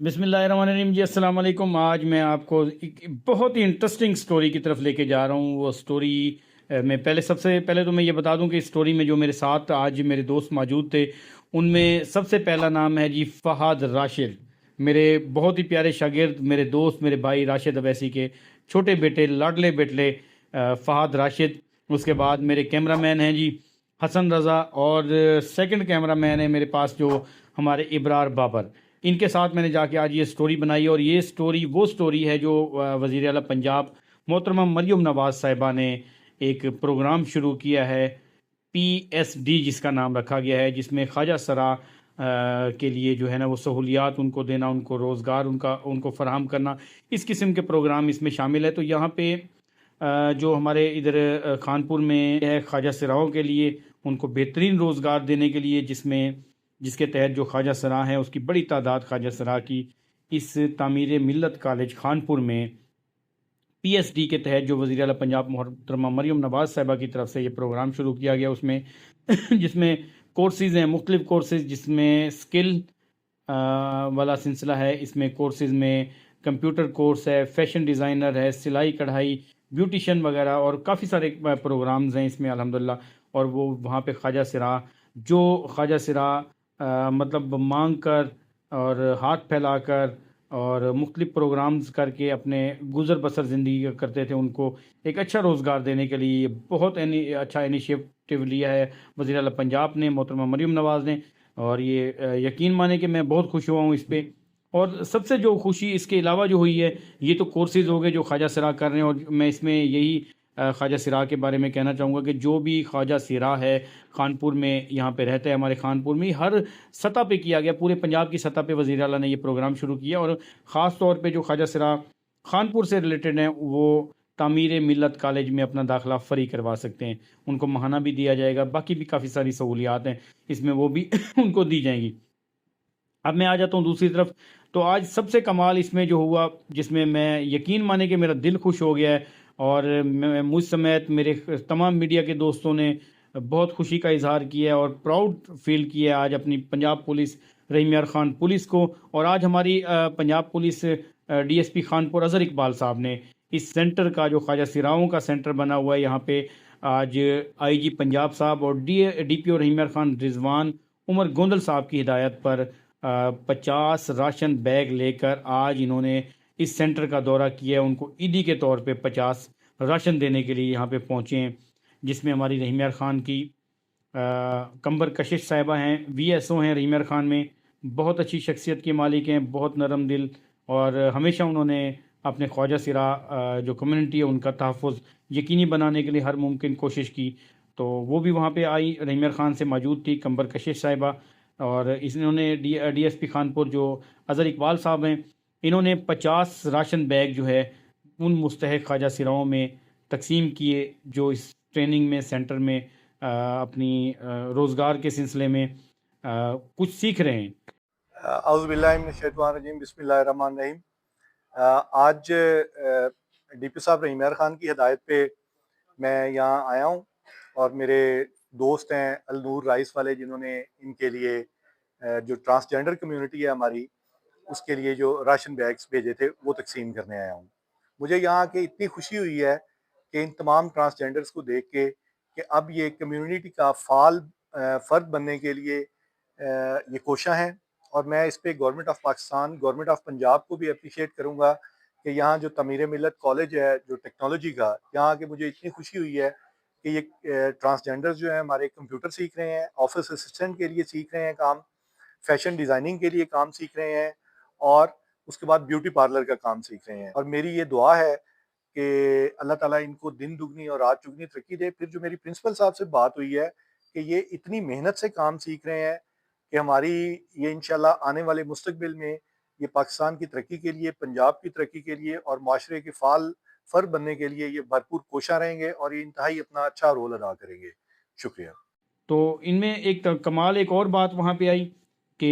बिस्मिल्लाहिर्रहमानिर्रहीम जी, अस्सलाम वालेकुम। आज मैं आपको एक बहुत ही इंटरेस्टिंग स्टोरी की तरफ लेके जा रहा हूँ। वो स्टोरी मैं सबसे पहले तो मैं ये बता दूं कि इस स्टोरी में जो मेरे साथ आज मेरे दोस्त मौजूद थे, उनमें सबसे पहला नाम है जी फ़हाद राशिद। मेरे बहुत ही प्यारे शागिर्द, मेरे दोस्त, मेरे भाई राशिद अवैसी के छोटे बेटे, लाडले बेटले फ़हाद राशिद। उसके बाद मेरे कैमरामैन हैं जी हसन रज़ा, और सेकंड कैमरामैन है मेरे पास जो हमारे इब्रार बाबर। इनके साथ मैंने जाके आज ये स्टोरी बनाई, और ये स्टोरी वो स्टोरी है जो वज़ीर आला पंजाब मोहतरमा मरियम नवाज़ साहिबा ने एक प्रोग्राम शुरू किया है, पीएसडी जिसका नाम रखा गया है, जिसमें ख्वाजा सरा के लिए जो है ना वो सहूलियात उनको देना, उनको रोज़गार उनको फ़राहम करना, इस किस्म के प्रोग्राम इसमें शामिल है। तो यहाँ पे जो हमारे इधर खानपुर में है, ख्वाजा सराओं के लिए उनको बेहतरीन रोज़गार देने के लिए, जिसके तहत जो ख्वाजा सरा है उसकी बड़ी तादाद ख्वाजा सरा की इस तामीर मिल्लत कॉलेज खानपुर में पीएसडी के तहत जो वज़ीर आला पंजाब मोहतरमा मरियम नवाज़ साहिबा की तरफ से ये प्रोग्राम शुरू किया गया, उसमें जिसमें कोर्सेज़ हैं, मुख्तलिफ़ कोर्सेज़, जिसमें स्किल वाला सिलसिला है। इसमें कोर्सेज़ में कंप्यूटर कोर्स है, फैशन डिज़ाइनर है, सिलाई कढ़ाई, ब्यूटिशन वगैरह, और काफ़ी सारे प्रोग्राम्स हैं इसमें अल्हम्दुलिल्लाह। और वो वहाँ पे ख्वाजा सिरा, जो ख्वाजा सिरा मतलब मांग कर और हाथ फैलाकर और मुख्तलिफ़ प्रोग्राम्स करके अपने गुज़र बसर ज़िंदगी करते थे, उनको एक अच्छा रोज़गार देने के लिए बहुत अच्छा इनिशिएटिव लिया है वज़ीर आला पंजाब ने, मोहतरमा मरियम नवाज़ ने। और ये यकीन माने कि मैं बहुत खुश हुआ हूँ इस पे। और सबसे जो खुशी इसके अलावा जो हुई है, ये तो कोर्सेज़ हो गए जो ख्वाजा सिरा कर रहे हैं, और मैं इसमें यही ख्वाजा सिरा के बारे में कहना चाहूँगा कि जो भी ख्वाजा सिरा है खानपुर में, यहाँ पे रहता है, हमारे खानपुर में हर सतह पे किया गया, पूरे पंजाब की सतह पे वज़ीर आला ने ये प्रोग्राम शुरू किया। और ख़ास तौर पे जो ख्वाजा सिरा खानपुर से रिलेटेड हैं, वो तामीर मिल्लत कॉलेज में अपना दाखिला फ़्री करवा सकते हैं, उनको महाना भी दिया जाएगा, बाकी भी काफ़ी सारी सहूलियात हैं इसमें, वो भी उनको दी जाएंगी। अब मैं आ जाता हूँ दूसरी तरफ। तो आज सबसे कमाल इसमें जो हुआ, जिसमें मैं यकीन माने कि मेरा दिल खुश हो गया है, और मुझ समेत मेरे तमाम मीडिया के दोस्तों ने बहुत खुशी का इजहार किया है और प्राउड फील किया है आज अपनी पंजाब पुलिस, रहीम यार खान पुलिस को। और आज हमारी पंजाब पुलिस डीएसपी खानपुर अज़हर इकबाल साहब ने इस सेंटर का, जो ख्वाजा सिराओं का सेंटर बना हुआ है यहाँ पे, आज आईजी पंजाब साहब और डीपीओ रहीम यार खान रिजवान उमर गोंदल साहब की हिदायत पर 50 राशन बैग लेकर आज इन्होंने इस सेंटर का दौरा किया है। उनको ईदी के तौर पे 50 राशन देने के लिए यहाँ पे पहुँचे हैं, जिसमें हमारी रहीम यार खान की कंबर कशिश साहिबा हैं, वीएसओ हैं रहीम यार खान में, बहुत अच्छी शख्सियत के मालिक हैं, बहुत नरम दिल, और हमेशा उन्होंने अपने ख्वाजा सिरा जो कम्युनिटी है उनका तहफ़्फ़ुज़ यकीनी बनाने के लिए हर मुमकिन कोशिश की। तो वो भी वहाँ पे आई, रहीम यार खान से मौजूद थी कंबर कशिश साहिबा। और इन्होंने डीएसपी खानपुर जो अज़हर इकबाल साहब हैं, इन्होंने 50 राशन बैग जो है उन मुस्तहक़ ख्वाजा सिराओं में तकसीम किए, जो इस ट्रेनिंग में सेंटर में अपनी रोज़गार के सिलसिले में कुछ सीख रहे हैं। औज़ुबिल्लाहि मिनश्शैतानिर्रजीम, बिस्मिल्लाहिर्रहमानिर्रहीम। आज डीपी साहब रहीम यार खान की हिदायत पे मैं यहाँ आया हूँ, और मेरे दोस्त हैं अलनूर राइस वाले, जिन्होंने इनके लिए जो ट्रांसजेंडर कम्युनिटी है हमारी, उसके लिए जो राशन बैग्स भेजे थे वो तकसीम करने आया हूँ। मुझे यहाँ आके इतनी खुशी हुई है कि इन तमाम ट्रांसजेंडर्स को देख के कि अब ये कम्युनिटी का फ़ाल फ़र्द बनने के लिए ये कोशिश हैं। और मैं इस पे government of Pakistan, government of Punjab को भी अप्रिशिएट करूँगा कि यहाँ जो तमीर मिल्लत कॉलेज है जो टेक्नोलॉजी का, यहाँ आके मुझे इतनी खुशी हुई है कि ये ट्रांसजेंडर्स जो हैं हमारे कंप्यूटर सीख रहे हैं, ऑफिस असिस्टेंट के लिए सीख रहे हैं काम, फैशन डिज़ाइनिंग के लिए काम सीख रहे हैं, और उसके बाद ब्यूटी पार्लर का काम सीख रहे हैं। और मेरी ये दुआ है कि अल्लाह ताला इनको दिन दुगनी और रात चुगनी तरक्की दे। फिर जो मेरी प्रिंसिपल साहब से बात हुई है कि ये इतनी मेहनत से काम सीख रहे हैं कि हमारी ये इंशाल्लाह आने वाले मुस्तकबिल में ये पाकिस्तान की तरक्की के लिए, पंजाब की तरक्की के लिए और माशरे के फ़र्द बनने के लिए ये भरपूर कोशिश रहेंगे, और ये इंतहाई अपना अच्छा रोल अदा करेंगे। शुक्रिया। तो इनमें एक कमाल एक और बात वहाँ पे आई कि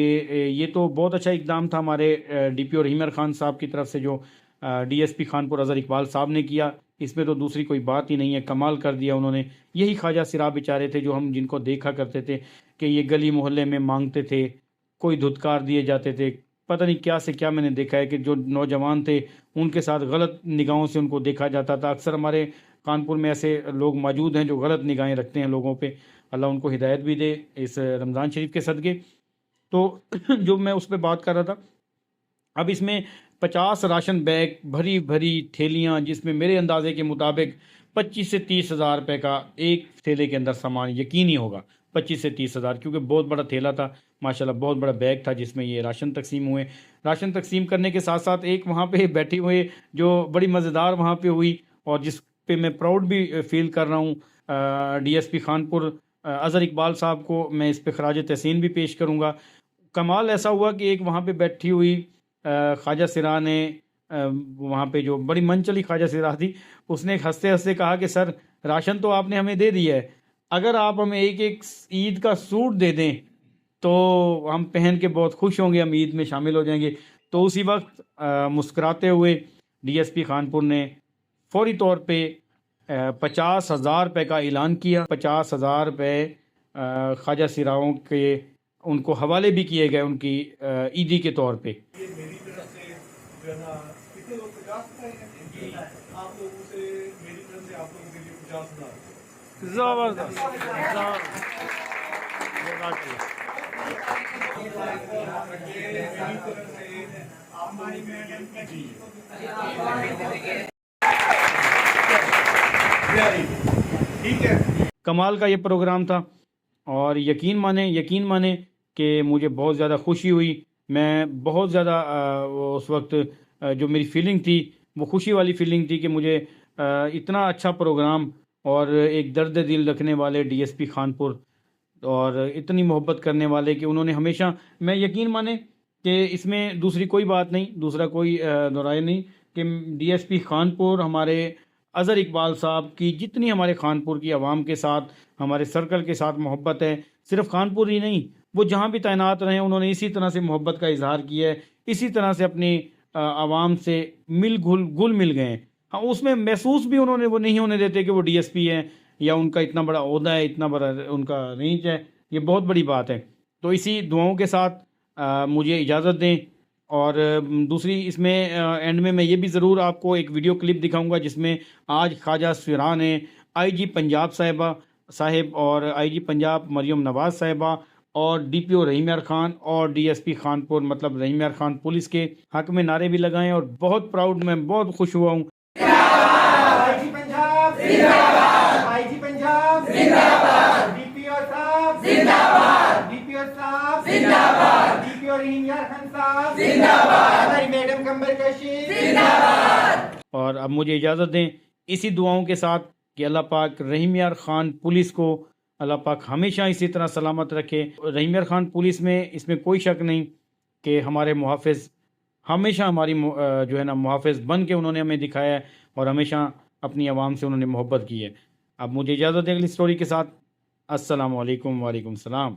ये तो बहुत अच्छा इकदाम था हमारे डीपीओ रहीम यार खान साहब की तरफ से, जो डीएसपी खानपुर अज़हर इकबाल साहब ने किया। इसमें तो दूसरी कोई बात ही नहीं है, कमाल कर दिया उन्होंने। यही ख्वाजा सिरा बेचारे थे जो हम जिनको देखा करते थे कि ये गली मोहल्ले में मांगते थे, कोई धुतकार दिए जाते थे, پتہ نہیں کیا سے کیا میں نے دیکھا ہے کہ جو نوجوان تھے ان کے ساتھ غلط نگاہوں سے ان کو دیکھا جاتا تھا. اکثر ہمارے کانپور میں ایسے لوگ موجود ہیں جو غلط نگاہیں رکھتے ہیں لوگوں پہ. اللہ ان کو ہدایت بھی دے اس رمضان شریف کے صدقے. تو جو میں اس پہ بات کر رہا تھا، اب اس میں 50 راشن بیگ بھری بھری تھیلیاں، جس میں میرے اندازے کے مطابق 25 سے 30 ہزار روپے کا ایک تھیلے کے اندر سامان یقینی ہوگا. 25 سے 30 ہزار، کیونکہ بہت بڑا تھیلا تھا ماشاءاللہ، بہت بڑا بیگ تھا جس میں یہ راشن تقسیم ہوئے. راشن تقسیم کرنے کے ساتھ ساتھ ایک وہاں پہ بیٹھی ہوئے جو بڑی مزیدار وہاں پہ ہوئی، اور جس پہ میں پراؤڈ بھی فیل کر رہا ہوں، D S P Khanpur Azhar Iqbal صاحب کو میں اس پہ خراج تحسین بھی پیش کروں گا. کمال ایسا ہوا کہ ایک وہاں پہ بیٹھی ہوئی خواجہ سرا نے، وہاں پہ جو بڑی من چلی خواجہ سرا تھی، اس نے ہنستے ہنستے کہا کہ سر راشن تو آپ نے ہمیں دے دیا ہے، اگر آپ ہمیں ایک ایک عید کا سوٹ دے دیں تو ہم پہن کے بہت خوش ہوں گے، ہم عید میں شامل ہو جائیں گے. تو اسی وقت مسکراتے ہوئے ڈی ایس پی خانپور نے فوری طور پہ 50,000 روپے کا اعلان کیا. 50,000 روپے خواجہ سراؤں کے ان کو حوالے بھی کیے گئے ان کی عیدی کے طور پہ. یہ میری طرف سے جو ہے نا کتنے لوگ 50 ہیں، آپ لوگوں سے میری طرف سے آپ لوگوں کے لیے 50,000. زبردست. ٹھیک ہے. کمال کا یہ پروگرام تھا، اور یقین مانیں کہ مجھے بہت زیادہ خوشی ہوئی. میں بہت زیادہ اس وقت جو میری فیلنگ تھی وہ خوشی والی فیلنگ تھی کہ مجھے اتنا اچھا پروگرام، اور ایک درد دل رکھنے والے ڈی ایس پی خانپور، اور اتنی محبت کرنے والے کہ انہوں نے ہمیشہ، میں یقین مانیں کہ اس میں دوسری کوئی بات نہیں، دوسرا کوئی دورائے نہیں، کہ ڈی ایس پی خانپور ہمارے اظہر اقبال صاحب کی جتنی ہمارے خانپور کی عوام کے ساتھ، ہمارے سرکل کے ساتھ محبت ہے، صرف خانپور ہی نہیں، وہ جہاں بھی تعینات رہے انہوں نے اسی طرح سے محبت کا اظہار کیا ہے، اسی طرح سے اپنی عوام سے گل مل گئے ہیں. ہاں، اس میں محسوس بھی انہوں نے وہ نہیں ہونے دیتے کہ وہ ڈی ایس پی ہیں یا ان کا اتنا بڑا عہدہ ہے، اتنا بڑا ان کا رینج ہے. یہ بہت بڑی بات ہے. تو اسی دعاؤں کے ساتھ مجھے اجازت دیں. اور دوسری اس میں اینڈ میں یہ بھی ضرور آپ کو ایک ویڈیو کلپ دکھاؤں گا جس میں آج خواجہ سرا نے آئی جی پنجاب صاحب اور آئی جی پنجاب مریم نواز صاحبہ اور ڈی پی او رحیم یار خان اور ڈی ایس پی خانپور مطلب رحیم یار خان پولیس کے حق میں نعرے بھی لگائے، اور بہت پراؤڈ، میں بہت خوش ہوا ہوں. آئی جی پنجاب زندہ باد، آئی جی پنجاب زندہ باد، ڈی پی او صاحب زندہ باد، ڈی پی او صاحب زندہ باد، ڈی پی او رحیم یار خان صاحب زندہ باد، ہماری میڈم کمبر کشی زندہ باد. اور اب مجھے اجازت دیں اسی دعاؤں کے ساتھ کہ اللہ پاک رحیم یار خان پولیس کو اللہ پاک ہمیشہ اسی طرح سلامت رکھے. رحیم یار خان پولیس میں اس میں کوئی شک نہیں کہ ہمارے محافظ ہمیشہ ہماری جو ہے نا محافظ بن کے انہوں نے ہمیں دکھایا ہے، اور ہمیشہ اپنی عوام سے انہوں نے محبت کی ہے. اب مجھے اجازت ہے اگلی سٹوری کے ساتھ. السلام علیکم. وعلیکم السلام.